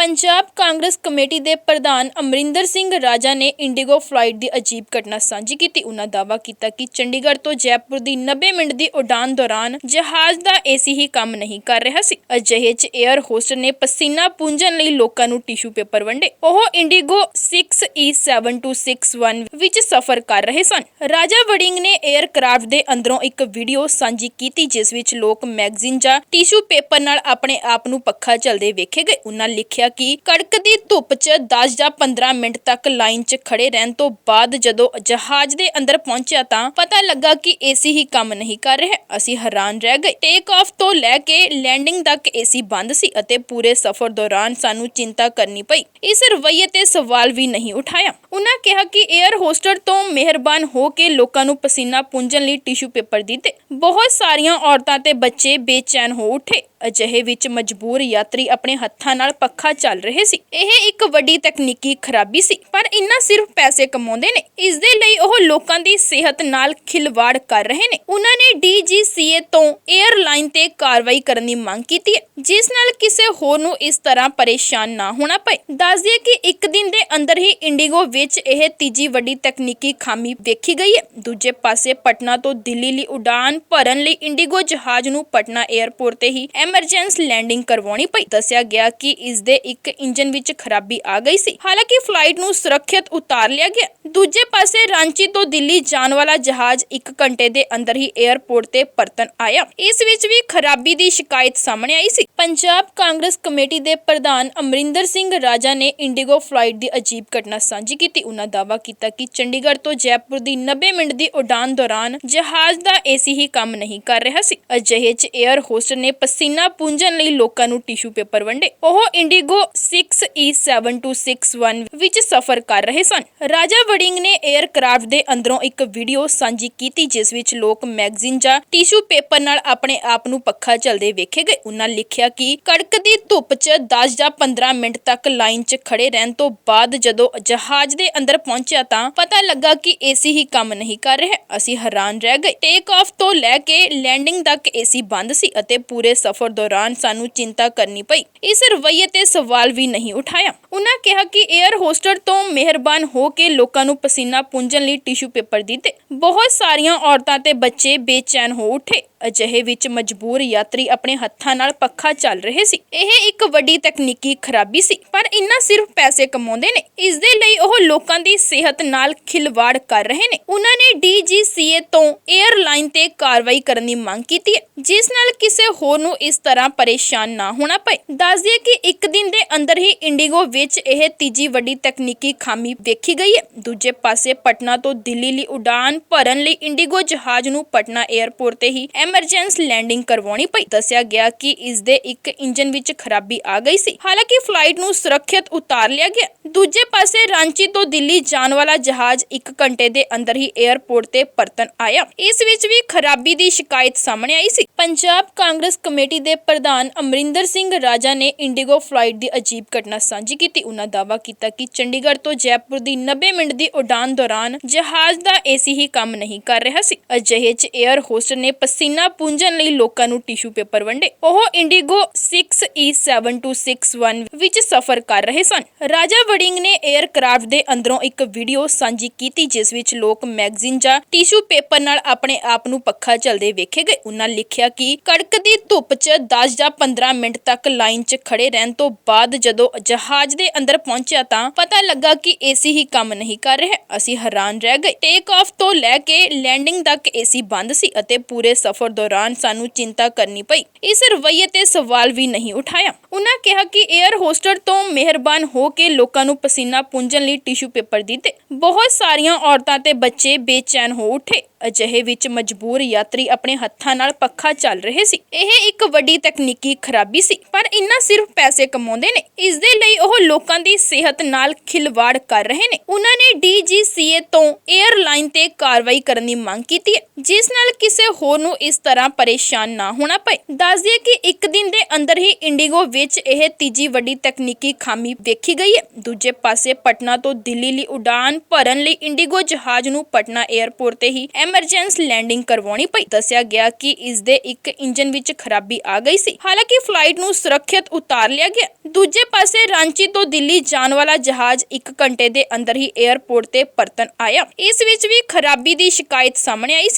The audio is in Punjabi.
ਪੰਜਾਬ ਕਾਂਗਰਸ ਕਮੇਟੀ ਦੇ ਪ੍ਰਧਾਨ ਅਮਰਿੰਦਰ ਸਿੰਘ ਰਾਜਾ ਨੇ ਇੰਡੀਗੋ ਫਲਾਈਟ ਦੀ ਅਜੀਬ ਘਟਨਾ ਸਾਂਝੀ ਕੀਤੀ। ਉਨ੍ਹਾਂ ਦਾਅਵਾ ਕੀਤਾ ਕਿ ਚੰਡੀਗੜ੍ਹ ਤੋਂ ਜੈਪੁਰ ਦੀ 90 ਮਿੰਟ ਦੀ ਉਡਾਨ ਦੌਰਾਨ ਜਹਾਜ਼ ਦਾ ਏਸੀ ਹੀ ਕੰਮ ਨਹੀਂ ਕਰ ਰਿਹਾ ਸੀ। ਅਜਿਹੇ 'ਚ 에ਅਰ ਹੋਸਟ ਨੇ ਪਸੀਨਾ ਪੂੰਝਣ ਲਈ ਲੋਕਾਂ ਨੂੰ ਟਿਸ਼ੂ ਪੇਪਰ ਵੰਡੇ। ਉਹ ਇੰਡੀਗੋ 6E7261 ਵਿੱਚ ਸਫ਼ਰ ਕਰ ਰਹੇ ਸਨ। ਰਾਜਾ ਵੜਿੰਗ ਨੇ 에ਅਰਕ੍ਰਾਫਟ ਦੇ ਅੰਦਰੋਂ ਇੱਕ ਵੀਡੀਓ ਸਾਂਝੀ ਕੀਤੀ ਜਿਸ ਵਿੱਚ ਲੋਕ ਮੈਗਜ਼ੀਨ ਜਾਂ ਟਿਸ਼ੂ ਪੇਪਰ ਨਾਲ ਆਪਣੇ ਆਪ ਨੂੰ ਪੱਖਾ ਝੱਲਦੇ ਵੇਖੇ ਗਏ। ਉਨ੍ਹਾਂ ਲਿਖਿਆ ਕਿ ਕੜਕਦੀ ਧੁੱਪ 'ਚ 10 ਜਾਂ 15 ਮਿੰਟ ਤੱਕ ਲਾਈਨ 'ਚ ਖੜੇ ਰਹਿਣ ਤੋਂ ਬਾਅਦ ਜਦੋਂ ਜਹਾਜ਼ ਦੇ ਅੰਦਰ ਪਹੁੰਚਿਆ ਤਾਂ ਪਤਾ ਲੱਗਾ ਕਿ ਏਸੀ ਹੀ ਕੰਮ ਨਹੀਂ ਕਰ ਰਿਹਾ। ਅਸੀਂ ਹੈਰਾਨ ਰਹਿ ਗਏ। ਟੇਕ ਆਫ ਤੋਂ ਲੈ ਕੇ ਲੈਂਡਿੰਗ ਤੱਕ ਏਸੀ ਬੰਦ ਸੀ ਅਤੇ ਪੂਰੇ ਸਫ਼ਰ ਦੌਰਾਨ ਸਾਨੂੰ ਚਿੰਤਾ ਕਰਨੀ ਪਈ। ਇਸ ਰਵੱਈਏ ਤੇ ਸਵਾਲ ਵੀ ਨਹੀਂ ਉਠਾਇਆ। ਉਨ੍ਹਾਂ ਕਿਹਾ ਕਿ 에ਅਰ ਹੋਸਟਰ ਤੋਂ ਮਿਹਰਬਾਨ ਹੋ ਕੇ ਲੋਕਾਂ ਨੂੰ ਪਸੀਨਾ ਪੂੰਝਣ ਲਈ ਟਿਸ਼ੂ ਪੇਪਰ ਦਿੱਤੇ। ਬਹੁਤ ਸਾਰੀਆਂ ਔਰਤਾਂ ਤੇ ਬੱਚੇ ਬੇਚੈਨ ਹੋ ਉੱਠੇ। ਅਜਿਹੇ ਵਿੱਚ ਮਜਬੂਰ ਯਾਤਰੀ ਆਪਣੇ ਹੱਥਾਂ ਨਾਲ ਪੱਖਾ ਚੱਲ ਰਹੇ ਸੀ। ਇਹ ਇੱਕ ਵੱਡੀ ਤਕਨੀਕੀ ਖਰਾਬੀ ਸੀ, ਪਰ ਇਨ੍ਹਾਂ ਸਿਰਫ ਪੈਸੇ ਕਮਾਉਂਦੇ ਨੇ। ਇਸ ਦੇ ਲਈ ਉਹ ਲੋਕਾਂ ਦੀ ਸਿਹਤ ਨਾਲ ਖਿਲਵਾੜ ਕਰ ਰਹੇ ਨੇ। ਉਨ੍ਹਾਂ ਨੇ DGCA ਤੋਂ 에ਅਰਲਾਈਨ ਤੇ ਕਾਰਵਾਈ ਕਰਨ ਦੀ ਮੰਗ ਕੀਤੀ ਹੈ, ਜਿਸ ਨਾਲ ਕਿਸੇ ਹੋਰ ਨੂੰ ਇਸ ਤਰ੍ਹਾਂ ਪਰੇਸ਼ਾਨ ਨਾ ਹੋਣਾ ਪਏ। ਦੱਸ ਦਈਏ ਕਿ ਇੱਕ ਦਿਨ ਦੇ ਅੰਦਰ ਹੀ ਇੰਡੀਗੋ ਵਿੱਚ ਇਹ ਤੀਜੀ ਵੱਡੀ ਤਕਨੀਕੀ ਖਾਮੀ ਵੇਖੀ ਗਈ ਹੈ। ਦੂਜੇ ਪਾਸੇ ਪਟਨਾ ਤੋਂ ਦਿੱਲੀ ਲਈ ਉਡਾਨ ਭਰਨ ਲਈ ਇੰਡੀਗੋ ਜਹਾਜ਼ ਨੂੰ ਪਟਨਾ 에ਅਰਪੋਰਟ ਤੇ ਹੀ ਐਮਰਜੈਂਸੀ ਲੈਂਡਿੰਗ ਕਰਵਾਉਣੀ ਪਈ। ਦੱਸਿਆ ਗਿਆ ਕਿ ਇਸ ਦੇ ਇੱਕ ਇੰਜਨ ਵਿੱਚ ਖਰਾਬੀ ਆ ਗਈ ਸੀ। ਹਾਲਾਂਕਿ ਫਲਾਈਟ ਨੂੰ ਸੁਰੱਖਿਅਤ ਉਤਾਰ ਲਿਆ ਗਿਆ। ਦੂਜੇ ਪਾਸੇ ਰਾਂਚੀ ਤੋਂ ਦਿੱਲੀ ਜਾਣ ਵਾਲਾ ਜਹਾਜ਼ 1 ਘੰਟੇ ਦੇ ਅੰਦਰ ਹੀ 에ਅਰਪੋਰਟ ਤੇ ਪਰਤਣ ਆਇਆ। ਇਸ ਵਿੱਚ ਵੀ ਖਰਾਬੀ ਦੀ ਸ਼ਿਕਾਇਤ ਸਾਹਮਣੇ ਆਈ ਸੀ। ਪੰਜਾਬ ਕਾਂਗਰਸ ਕਮੇਟੀ ਦੇ ਪ੍ਰਧਾਨ ਅਮਰਿੰਦਰ ਸਿੰਘ ਰਾਜਾ ਨੇ ਇੰਡੀਗੋ ਫਲਾਈਟ ਦੀ ਅਜੀਬ ਘਟਨਾ ਸਾਂਝੀ ਕੀਤੀ। ਉਨ੍ਹਾਂ ਦਾਅਵਾ ਕੀਤਾ ਕਿ ਚੰਡੀਗੜ੍ਹ ਤੋਂ ਜੈਪੁਰ ਦੀ 90 ਮਿੰਟ ਦੀ ਉਡਾਨ ਦੌਰਾਨ ਜਹਾਜ਼ ਦਾ ਏਸੀ ਹੀ ਕੰਮ ਨਹੀਂ ਕਰ ਰਿਹਾ ਸੀ। ਅਜਿਹੇ 'ਚ 에ਅਰ ਹੋਸਟ ਨੇ ਪਸੀਨਾ ਪੂੰਝਣ ਲਈ ਲੋਕਾਂ ਨੂੰ ਟਿਸ਼ੂ ਪੇਪਰ ਵੰਡੇ। ਉਹ ਇੰਡੀਗੋ 6E7261 ਵਿੱਚ ਸਫ਼ਰ ਕਰ ਰਹੇ ਸਨ। ਰਾਜਾ ਵੜਿੰਗ ਨੇ 에ਅਰਕ੍ਰਾਫਟ ਦੇ ਅੰਦਰੋਂ ਇੱਕ ਵੀਡੀਓ ਸਾਂਝੀ ਕੀਤੀ ਜਿਸ ਵਿੱਚ ਲੋਕ ਮੈਗਜ਼ੀਨ ਜਾਂ ਟਿਸ਼ੂ ਪੇਪਰ ਨਾਲ ਆਪਣੇ ਆਪ ਨੂੰ ਪੱਖਾ ਝੱਲਦੇ ਵੇਖੇ ਗਏ। ਉਨ੍ਹਾਂ ਲਿਖਿਆ ਕਿ ਕੜਕਦੀ ਧੁੱਪ 'ਚ 10 ਜਾਂ 15 ਮਿੰਟ ਤੱਕ ਲਾਈਨ 'ਚ ਖੜੇ ਰਹਿਣ ਤੋਂ ਬਾਅਦ ਜਦੋਂ ਜਹਾਜ਼ ਦੇ ਅੰਦਰ ਪਹੁੰਚਿਆ ਤਾਂ ਪਤਾ ਲੱਗਾ ਕਿ ਏਸੀ ਹੀ ਕੰਮ ਨਹੀਂ ਕਰ ਰਿਹਾ। ਅਸੀਂ ਹੈਰਾਨ ਰਹਿ ਗਏ। ਟੇਕ ਆਫ ਤੋਂ ਲੈ ਕੇ ਲੈਂਡਿੰਗ ਤੱਕ ਏਸੀ ਬੰਦ ਸੀ ਅਤੇ ਪੂਰੇ ਸਫ਼ਰ ਦੌਰਾਨ ਸਾਨੂੰ ਚਿੰਤਾ ਕਰਨੀ ਪਈ। ਇਸ ਰਵੱਈਏ ਤੇ ਸਵਾਲ ਵੀ ਨਹੀਂ ਉਠਾਇਆ। ਉਨ੍ਹਾਂ ਕਿਹਾ ਕਿ 에ਅਰ ਹੋਸਟਰ ਤੋਂ ਮਿਹਰਬਾਨ ਹੋ ਕੇ ਲੋਕਾਂ ਨੂੰ ਪਸੀਨਾ ਪੂੰਝਣ ਲਈ ਟਿਸ਼ੂ ਪੇਪਰ ਦਿੱਤੇ। ਬਹੁਤ ਸਾਰੀਆਂ ਔਰਤਾਂ ਤੇ ਬੱਚੇ ਬੇਚੈਨ ਹੋ ਉੱਠੇ। ਅਜਿਹੇ ਵਿੱਚ ਮਜਬੂਰ ਯਾਤਰੀ ਆਪਣੇ ਹੱਥਾਂ ਨਾਲ ਪੱਖਾ ਚੱਲ ਰਹੇ ਸੀ। ਇਹ ਇੱਕ ਵੱਡੀ ਤਕਨੀਕੀ ਖਰਾਬੀ ਸੀ, ਪਰ ਇਨ੍ਹਾਂ ਸਿਰਫ ਪੈਸੇ ਕਮਾਉਂਦੇ ਨੇ। ਇਸ ਦੇ ਲਈ ਉਹ ਲੋਕਾਂ ਦੀ ਸਿਹਤ ਨਾਲ ਖਿਲਵਾੜ ਕਰ ਰਹੇ ਨੇ। ਉਨ੍ਹਾਂ ਨੇ DGCA ਤੋਂ 에ਅਰਲਾਈਨ ਤੇ ਕਾਰਵਾਈ ਕਰਨ ਦੀ ਮੰਗ ਕੀਤੀ ਹੈ, ਜਿਸ ਨਾਲ ਕਿਸੇ ਹੋਰ ਨੂੰ ਇਸ ਤਰ੍ਹਾਂ ਪਰੇਸ਼ਾਨ ਨਾ ਹੋਣਾ ਪਏ। ਦੱਸ ਦਈਏ ਕਿ ਇੱਕ ਦਿਨ ਦੇ ਅੰਦਰ ਹੀ ਇੰਡੀਗੋ ਵਿੱਚ ਇਹ ਤੀਜੀ ਵੱਡੀ ਤਕਨੀਕੀ ਖਾਮੀ ਵੇਖੀ ਗਈ ਹੈ। ਦੂਜੇ ਪਾਸੇ ਪਟਨਾ ਤੋਂ ਦਿੱਲੀ ਲਈ ਉਡਾਨ ਭਰਨ ਲਈ ਇੰਡੀਗੋ ਜਹਾਜ਼ ਨੂੰ ਪਟਨਾ 에ਅਰਪੋਰਟ ਤੇ ਹੀ ਐਮਰਜੈਂਸੀ ਲੈਂਡਿੰਗ ਕਰਵਾਉਣੀ ਪਈ। ਦੱਸਿਆ ਗਿਆ ਕਿ ਇਸ ਦੇ ਇੱਕ ਇੰਜਨ ਵਿੱਚ ਖਰਾਬੀ ਆ ਗਈ ਸੀ। ਹਾਲਾਂਕਿ ਫਲਾਈਟ ਨੂੰ ਸੁਰੱਖਿਅਤ ਉਤਾਰ ਲਿਆ ਗਿਆ। ਦੂਜੇ ਪਾਸੇ ਰਾਂਚੀ ਤੋਂ ਦਿੱਲੀ ਜਾਣ ਵਾਲਾ ਜਹਾਜ਼ 1 ਘੰਟੇ ਦੇ ਅੰਦਰ ਹੀ 에ਅਰਪੋਰਟ ਤੇ ਪਰਤਣ ਆਇਆ। ਇਸ ਵਿੱਚ ਵੀ ਖਰਾਬੀ ਦੀ ਸ਼ਿਕਾਇਤ ਸਾਹਮਣੇ ਆਈ ਸੀ। ਪੰਜਾਬ ਕਾਂਗਰਸ ਕਮੇਟੀ ਦੇ ਪ੍ਰਧਾਨ ਅਮਰਿੰਦਰ ਸਿੰਘ ਰਾਜਾ ਨੇ ਇੰਡੀਗੋ ਫਲਾਈਟ ਦੀ ਅਜੀਬ ਘਟਨਾ ਸਾਂਝੀ ਕੀਤੀ। ਉਨ੍ਹਾਂ ਦਾਅਵਾ ਕੀਤਾ ਕਿ ਚੰਡੀਗੜ੍ਹ ਤੋਂ ਜੈਪੁਰ ਦੀ 90 ਮਿੰਟ ਦੀ ਉਡਾਨ ਦੌਰਾਨ ਜਹਾਜ਼ ਦਾ ਏਸੀ ਹੀ ਕੰਮ ਨਹੀਂ ਕਰ ਰਿਹਾ ਸੀ। ਅਜਿਹੇ 'ਚ 에ਅਰ ਹੋਸਟ ਨੇ ਪਸੀਨਾ ਪੂੰਝਣ ਲਈ ਲੋਕਾਂ ਨੂੰ ਟਿਸ਼ੂ ਪੇਪਰ ਵੰਡੇ। ਉਹ ਇੰਡੀਗੋ 6E7261 ਵਿੱਚ ਸਫ਼ਰ ਕਰ ਰਹੇ ਸਨ। ਰਾਜਾ ਵੜਿੰਗ ਨੇ 에ਅਰਕ੍ਰਾਫਟ ਦੇ ਅੰਦਰੋਂ ਇੱਕ ਵੀਡੀਓ ਸਾਂਝੀ ਕੀਤੀ ਜਿਸ ਵਿੱਚ ਲੋਕ ਮੈਗਜ਼ੀਨ ਜਾਂ ਟਿਸ਼ੂ ਪੇਪਰ ਨਾਲ ਆਪਣੇ ਆਪ ਨੂੰ ਪੱਖਾ ਝੱਲਦੇ ਵੇਖੇ ਗਏ। ਉਨ੍ਹਾਂ ਲਿਖਿਆ ਕਿ ਕੜਕਦੀ ਧੁੱਪ 'ਚ 10 ਜਾਂ 15 ਮਿੰਟ ਤੱਕ ਲਾਈਨ 'ਚ ਖੜੇ ਰਹਿਣ ਤੋਂ ਬਾਅਦ ਜਦੋਂ ਜਹਾਜ਼ ਦੇ ਅੰਦਰ ਪਹੁੰਚਿਆ ਤਾਂ ਪਤਾ ਲੱਗਾ ਕਿ ਏਸੀ ਹੀ ਕੰਮ ਨਹੀਂ ਕਰ ਰਿਹਾ। ਅਸੀਂ ਹੈਰਾਨ ਰਹਿ ਗਏ। ਟੇਕ ਆਫ ਤੋਂ ਲੈ ਕੇ ਲੈਂਡਿੰਗ ਤੱਕ ਏਸੀ ਬੰਦ ਸੀ ਅਤੇ ਪੂਰੇ ਸਫ਼ਰ ਦੌਰਾਨ ਸਾਨੂੰ ਚਿੰਤਾ ਕਰਨੀ ਪਈ। ਇਸ ਰਵੱਈਏ ਤੇ ਸਵਾਲ ਵੀ ਨਹੀਂ ਉਠਾਇਆ। ਉਨ੍ਹਾਂ ਕਿਹਾ ਕਿ 에ਅਰ ਹੋਸਟਰ ਤੋਂ ਮਿਹਰਬਾਨ ਹੋ ਕੇ ਲੋਕਾਂ ਨੂੰ ਪਸੀਨਾ ਪੂੰਝਣ ਲਈ ਟਿਸ਼ੂ ਪੇਪਰ ਦਿੱਤੇ। ਬਹੁਤ ਸਾਰੀਆਂ ਔਰਤਾਂ ਤੇ ਬੱਚੇ ਬੇਚੈਨ ਹੋ ਉੱਠੇ। ਅਜਿਹੇ ਵਿੱਚ ਮਜਬੂਰ ਯਾਤਰੀ ਆਪਣੇ ਹੱਥਾਂ ਨਾਲ ਪੱਖਾ ਚੱਲ ਰਹੇ ਸੀ। ਇਹ ਇੱਕ ਵੱਡੀ ਤਕਨੀਕੀ ਖਰਾਬੀ ਸੀ, ਪਰ ਇਨ੍ਹਾਂ ਸਿਰਫ ਪੈਸੇ ਕਮਾਉਂਦੇ ਨੇ। ਇਸ ਦੇ ਲਈ ਉਹ ਲੋਕਾਂ ਦੀ ਸਿਹਤ ਨਾਲ ਖਿਲਵਾੜ ਕਰ ਰਹੇ ਨੇ। ਉਨ੍ਹਾਂ ਨੇ DGCA ਤੋਂ 에ਅਰਲਾਈਨ ਤੇ ਕਾਰਵਾਈ ਕਰਨ ਦੀ ਮੰਗ ਕੀਤੀ ਹੈ, ਜਿਸ ਨਾਲ ਕਿਸੇ ਹੋਰ ਨੂੰ ਇਸ ਤਰ੍ਹਾਂ ਪਰੇਸ਼ਾਨ ਨਾ ਹੋਣਾ ਪਏ। ਦੱਸ ਦਈਏ ਕਿ ਇੱਕ ਦਿਨ ਦੇ ਅੰਦਰ ਹੀ ਇੰਡੀਗੋ ਵਿੱਚ ਇਹ ਤੀਜੀ ਵੱਡੀ ਤਕਨੀਕੀ ਖਾਮੀ ਵੇਖੀ ਗਈ ਹੈ। ਦੂਜੇ ਪਾਸੇ ਪਟਨਾ ਤੋਂ ਦਿੱਲੀ ਲਈ ਉਡਾਨ ਭਰਨ ਲਈ ਇੰਡੀਗੋ ਜਹਾਜ਼ ਨੂੰ ਪਟਨਾ 에ਅਰਪੋਰਟ ਤੇ ਹੀ ਐਮਰਜੈਂਸੀ ਲੈਂਡਿੰਗ ਕਰਵਾਉਣੀ ਪਈ। ਦੱਸਿਆ ਗਿਆ ਕਿ ਇਸ ਦੇ ਇੱਕ ਇੰਜਨ ਵਿੱਚ ਖਰਾਬੀ ਆ ਗਈ ਸੀ। ਹਾਲਾਂਕਿ ਫਲਾਈਟ ਨੂੰ ਸੁਰੱਖਿਅਤ ਉਤਾਰ ਲਿਆ ਗਿਆ। ਦੂਜੇ ਪਾਸੇ ਰਾਂਚੀ ਤੋਂ ਦਿੱਲੀ ਜਾਣ ਵਾਲਾ ਜਹਾਜ਼ 1 ਘੰਟੇ ਦੇ ਅੰਦਰ ਹੀ 에ਅਰਪੋਰਟ ਤੇ ਪਰਤਣ ਆਇਆ। ਇਸ ਵਿੱਚ ਵੀ ਖਰਾਬੀ ਦੀ ਸ਼ਿਕਾਇਤ ਸਾਹਮਣੇ ਆਈ ਸੀ।